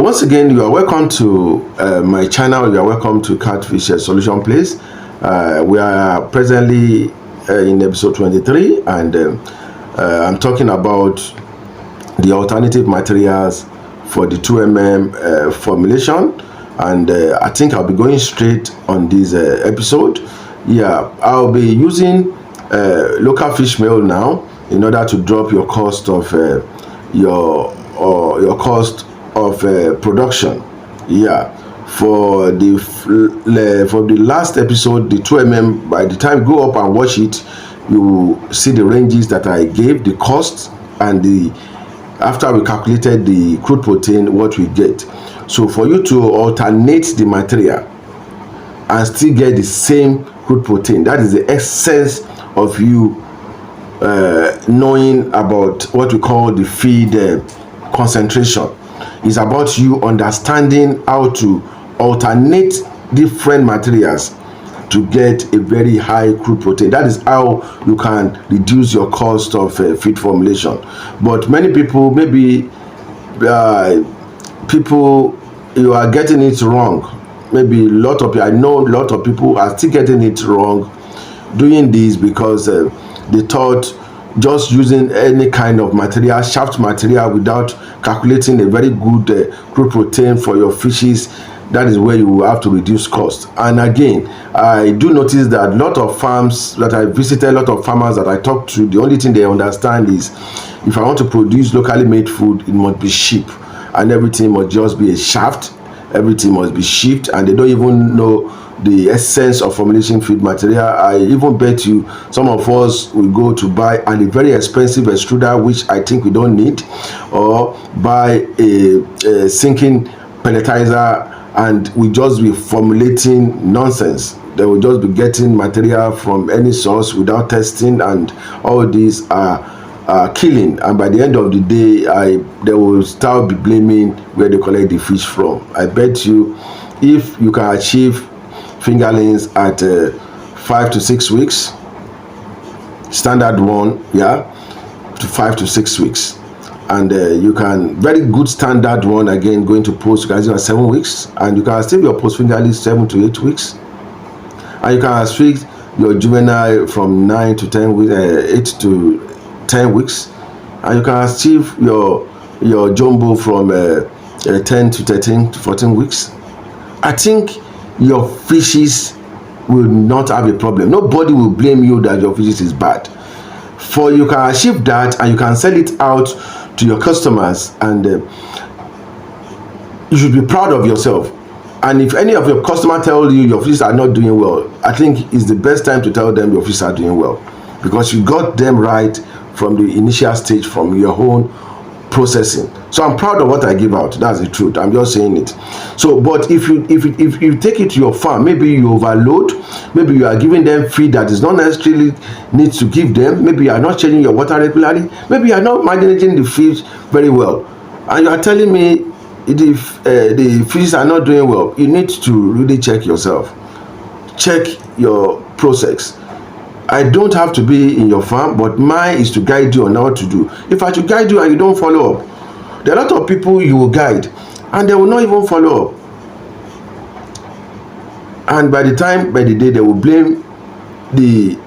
Once again, you are welcome to my channel. You are welcome to Catfish Solution Place. We are presently in episode 23, and I'm talking about the alternative materials for the 2mm formulation. And I think I'll be going straight on this episode. Yeah, I'll be using local fish meal now in order to drop your cost of your cost of production. Yeah, for the last episode, the 2mm, by the time you go up and watch it, you see the ranges that I gave, the cost, and the after we calculated the crude protein, what we get. So for you to alternate the material and still get the same crude protein, that is the essence of you knowing about what we call the feed concentration. It's about you understanding how to alternate different materials to get a very high crude protein. That is how you can reduce your cost of feed formulation. But many people, maybe you are getting it wrong. Maybe a lot of people, I know a lot of people are still getting it wrong doing this because they thought just using any kind of material, shaft material, without calculating a very good crude protein for your fishes, that is where you will have to reduce cost. And again, I do notice that a lot of farms that I visited, a lot of farmers that I talk to, the only thing they understand is if I want to produce locally made food, it must be cheap, and everything must just be a shaft, everything must be shipped, and they don't even know the essence of formulation feed material. I even bet you some of us will go to buy a very expensive extruder, which I think we don't need, or buy a sinking pelletizer, and we just be formulating nonsense. They will just be getting material from any source without testing, and all these are killing. And by the end of the day, they will start be blaming where they collect the fish from. I bet you, if you can achieve fingerlings at 5 to 6 weeks, standard one, yeah, to 5 to 6 weeks, and you can very good standard one again going to post, you can do 7 weeks, and you can still your post fingerling 7 to 8 weeks, and you can restrict your juvenile from 9 to 10 weeks, 8 to 10 weeks, and you can achieve your jumbo from 10 to 13 to 14 weeks. I think your fishes will not have a problem. Nobody will blame you that your fishes is bad. For you can achieve that, and you can sell it out to your customers, and you should be proud of yourself. And if any of your customers tell you your fishes are not doing well, I think it's the best time to tell them your fishes are doing well, because you got them right from the initial stage, from your own processing. So I'm proud of what I give out. That's the truth. I'm just saying it. So, but if you take it to your farm, maybe you overload, maybe you are giving them feed that is not necessarily needs to give them, maybe you are not changing your water regularly, maybe you are not managing the fish very well, and you are telling me if the fishes are not doing well, you need to really check yourself, check your process. I don't have to be in your farm, but mine is to guide you on what to do. If I should guide you and you don't follow up, there are a lot of people you will guide and they will not even follow up. And by the day, they will blame the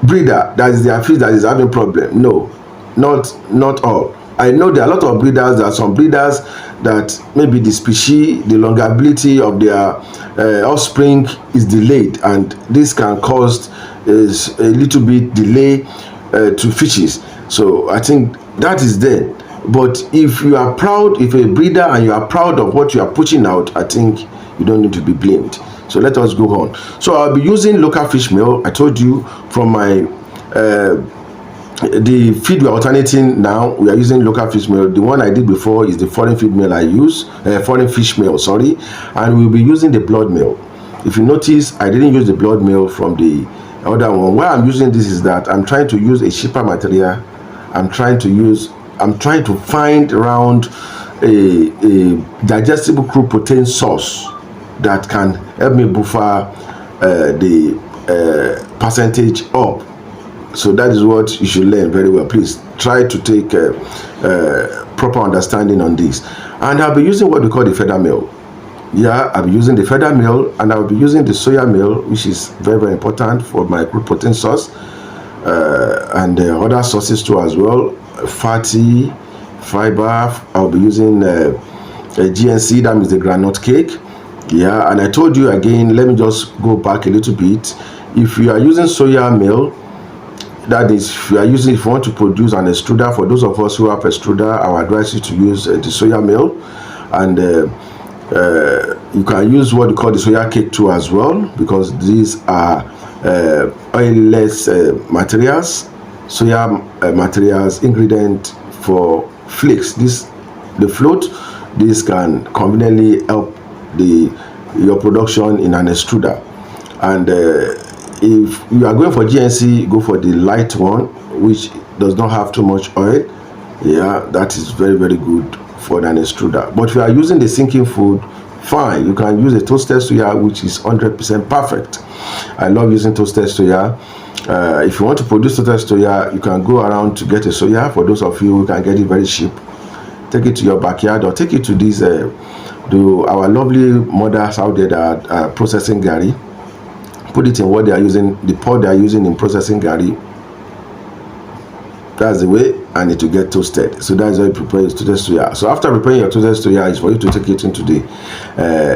breeder that is their fish that is having problem. No, not all. I know there are a lot of breeders. There are some breeders that maybe the species, the longevity of their offspring is delayed, and this can cause a little bit delay to fishes. So I think that is there. But if you are proud, if a breeder and you are proud of what you are pushing out, I think you don't need to be blamed. So let us go on. So I'll be using local fish meal. I told you from my the feed we're alternating now, we are using local fish meal. The one I did before is the foreign feed meal I use, foreign fish meal, sorry, and we'll be using the blood meal. If you notice, I didn't use the blood meal from the other one. Why I'm using this is that I'm trying to use a cheaper material. I'm trying to find around a digestible crude protein source that can help me buffer the percentage up. So that is what you should learn very well. Please try to take proper understanding on this. And I'll be using what we call the feather meal. Yeah, I'll be using the feather meal, and I'll be using the soya meal, which is very, very important for my crude protein source, and other sources too as well, fatty, fiber. I'll be using a GNC, that means the granite cake. Yeah, and I told you again, let me just go back a little bit. If you are using soya meal, that is, if you want to produce an extruder, for those of us who have extruder, I would advise you to use the soya meal. And you can use what we call the soya cake too as well, because these are oilless materials, soya materials, ingredient for flakes. The float, this can conveniently help your production in an extruder. And if you are going for GNC, go for the light one, which does not have too much oil. Yeah, that is very, very good for an extruder. But if you are using the sinking food, fine, you can use a toasted soya, which is 100% perfect. I love using toasted soya. If you want to produce toasted soya, you can go around to get a soya. For those of you who can get it very cheap, take it to your backyard, or take it to these our lovely mothers out there that are processing gari. Put it in what they are using, the pot they are using in processing gari. That's the way, and it will get toasted. So that's how you prepare your toasted soya. So after preparing your toasted soya, is for you to take it into the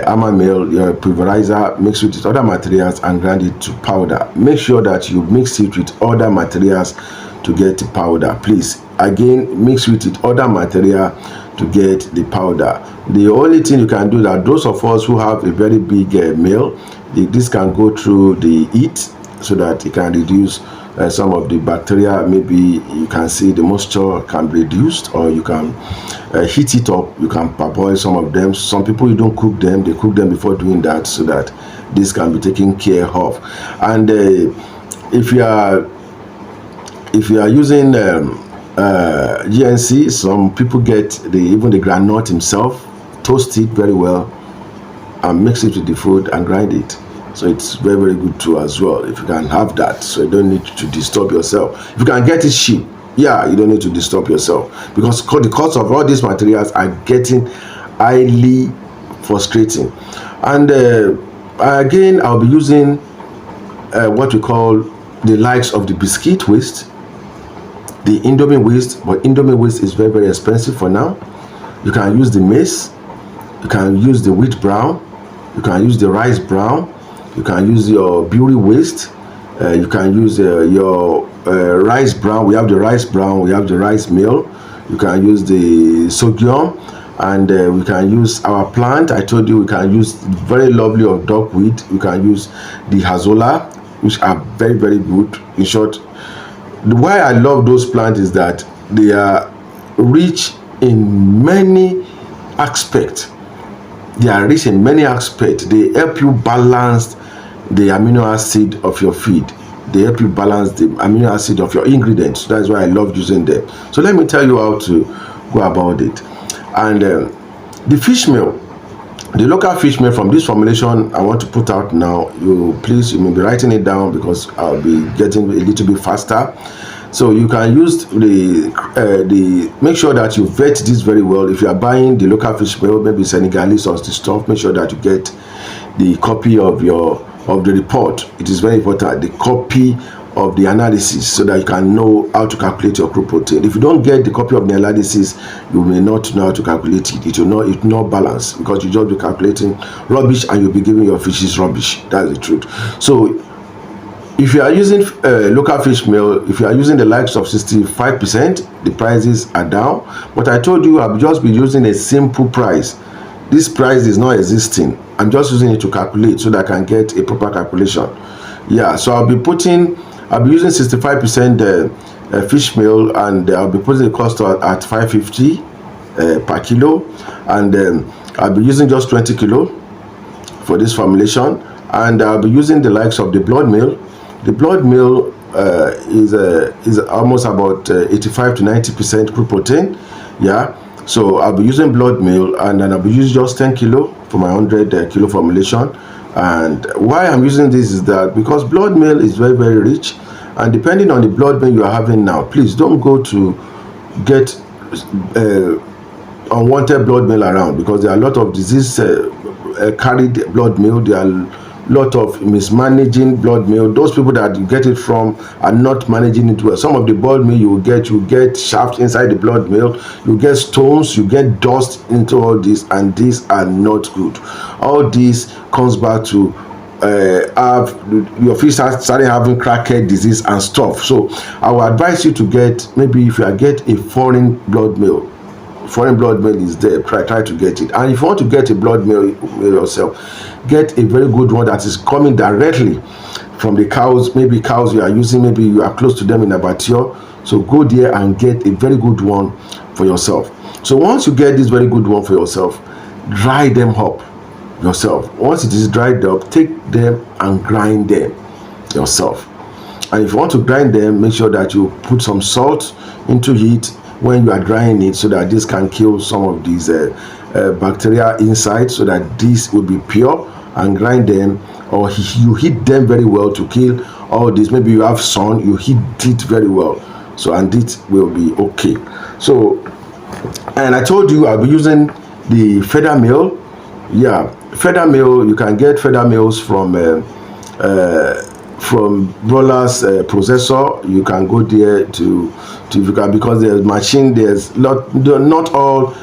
hammer mill, your pulverizer, mix it with other materials and grind it to powder. Make sure that you mix it with other materials to get the powder. Please, again, mix it with other material to get the powder. The only thing you can do that, those of us who have a very big mill, this can go through the heat so that it can reduce some of the bacteria. Maybe you can see the moisture can be reduced, or you can heat it up. You can parboil some of them. Some people, you don't cook them, they cook them before doing that, so that this can be taken care of. And if you are using GNC, some people get even the granite himself, toast it very well and mix it with the food and grind it. So it's very, very good too as well, if you can have that. So you don't need to disturb yourself. If you can get it cheap, yeah, you don't need to disturb yourself, because the cost of all these materials are getting highly frustrating. And again, I'll be using what we call the likes of the biscuit waste, the Indomie waste, but Indomie waste is very, very expensive for now. You can use the maize, you can use the wheat brown, you can use the rice brown, you can use your beauty waste, you can use your rice brown. We have the rice brown, we have the rice meal, you can use the sorghum, and we can use our plant. I told you we can use very lovely of duckweed, we can use the hazola, which are very, very good. In short, why I love those plants is that they are rich in many aspects. They are rich in many aspects. They help you balance the amino acid of your feed. They help you balance the amino acid of your ingredients. That's why I love using them. So let me tell you how to go about it. And the fish meal, the local fish meal from this formulation I want to put out now. You may be writing it down, because I'll be getting a little bit faster. So you can use make sure that you vet this very well. If you are buying the local fish meal, maybe Senegalese or the stuff, make sure that you get the copy of the report. It is very important, the copy of the analysis, so that you can know how to calculate your crude protein. If you don't get the copy of the analysis, you may not know how to calculate it. It will not balance, because you just be calculating rubbish and you'll be giving your fishes rubbish. That's the truth. So if you are using local fish meal, if you are using the likes of 65%, the prices are down. But I told you I'll just be using a simple price. This price is not existing. I'm just using it to calculate, so that I can get a proper calculation. Yeah, so I'll be using 65% fish meal, and I'll be putting the cost at $5.50 per kilo, and I'll be using just 20 kilo for this formulation. And I'll be using the likes of the blood meal. The blood meal is almost about 85 to 90% crude protein. Yeah, so I'll be using blood meal, and then I'll be using just 10 kilo for my 100 kilo formulation. And why I'm using this is that because blood meal is very, very rich, And depending on the blood meal you are having now, please don't go to get unwanted blood meal around, because there are a lot of disease carried blood meal. There are a lot of mismanaging blood meal. Those people that you get it from are not managing it well. Some of the blood meal you get shaft inside the blood meal, you get stones, you get dust into all this, and these are not good. All this comes back to have your fish started having crackhead disease and stuff. So I will advise you to get, maybe if you get a foreign blood meal is there, try to get it. And if you want to get a blood meal yourself, get a very good one that is coming directly from the cows. Maybe cows you are using, maybe you are close to them in abattoir, so go there and get a very good one for yourself. So once you get this very good one for yourself, dry them up yourself. Once it is dried up, take them and grind them yourself. And if you want to grind them, make sure that you put some salt into it when you are drying it, so that this can kill some of these bacteria inside, so that this will be pure. And grind them, or you heat them very well to kill all this. Maybe you have sun, you heat it very well, so, and it will be okay. So, and I told you I'll be using the feather meal. Yeah, feather meal, you can get feather meals from Roller's processor. You can go there to because there's machine, not all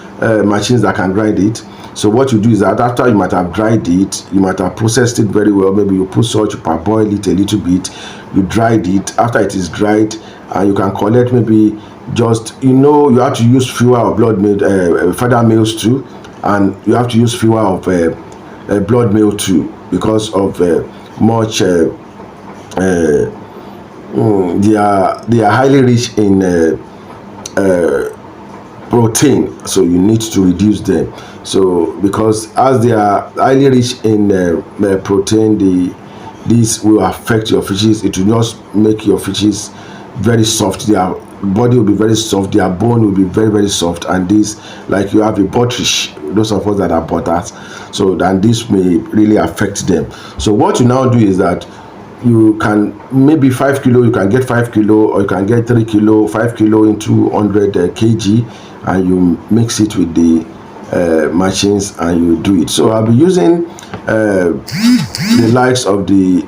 machines that can grind it. So what you do is that after you might have dried it, you might have processed it very well, maybe you put salt, you parboil it a little bit, you dried it. After it is dried, you can collect, maybe just, you have to use fewer of blood meal, feather meals too, and you have to use fewer of blood meal too, because of much they are highly rich in protein, so you need to reduce them. So because as they are highly rich in protein, this will affect your fishes. It will just make your fishes very soft. Their body will be very soft, their bone will be very, very soft, and this, like you have a butterish, those of us that are butters, so then this may really affect them. So what you now do is that you can, maybe 5 kilo, you can get 5 kilo, or you can get 3 kilo, 5 kilo into 100 kg, and you mix it with the machines and you do it. So I'll be using the likes of the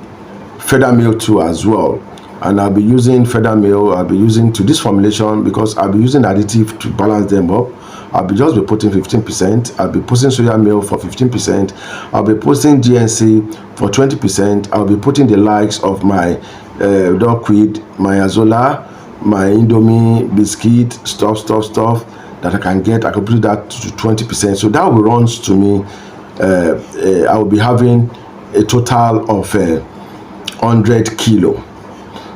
feather meal too as well, and I'll be using feather meal, I'll be using to this formulation, because I'll be using additive to balance them up. I'll be putting 15%, I'll be putting soya meal for 15%, I'll be putting GNC for 20%, I'll be putting the likes of my duckweed, my azola, my indomie biscuit, stuff that I can get. I can put that to 20%, so that will runs to me, I will be having a total of 100 kilo.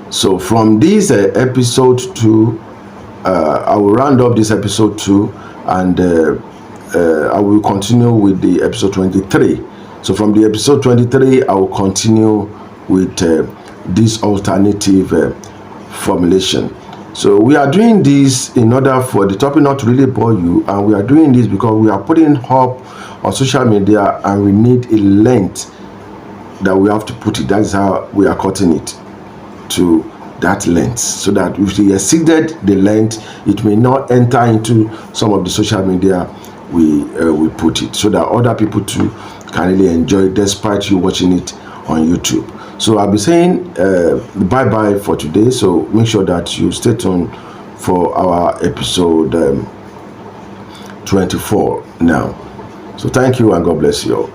So from this episode 2, I will round up this episode 2, and I will continue with the episode 23. So from the episode 23, I will continue with this alternative formulation. So we are doing this in order for the topic not to really bore you, and we are doing this because we are putting up on social media, and we need a length that we have to put it. That is how we are cutting it to that length, so that if we exceeded the length, it may not enter into some of the social media we put it, so that other people too can really enjoy it despite you watching it on YouTube. So I'll be saying bye bye for today, so make sure that you stay tuned for our episode 24 now. So thank you, and God bless you all.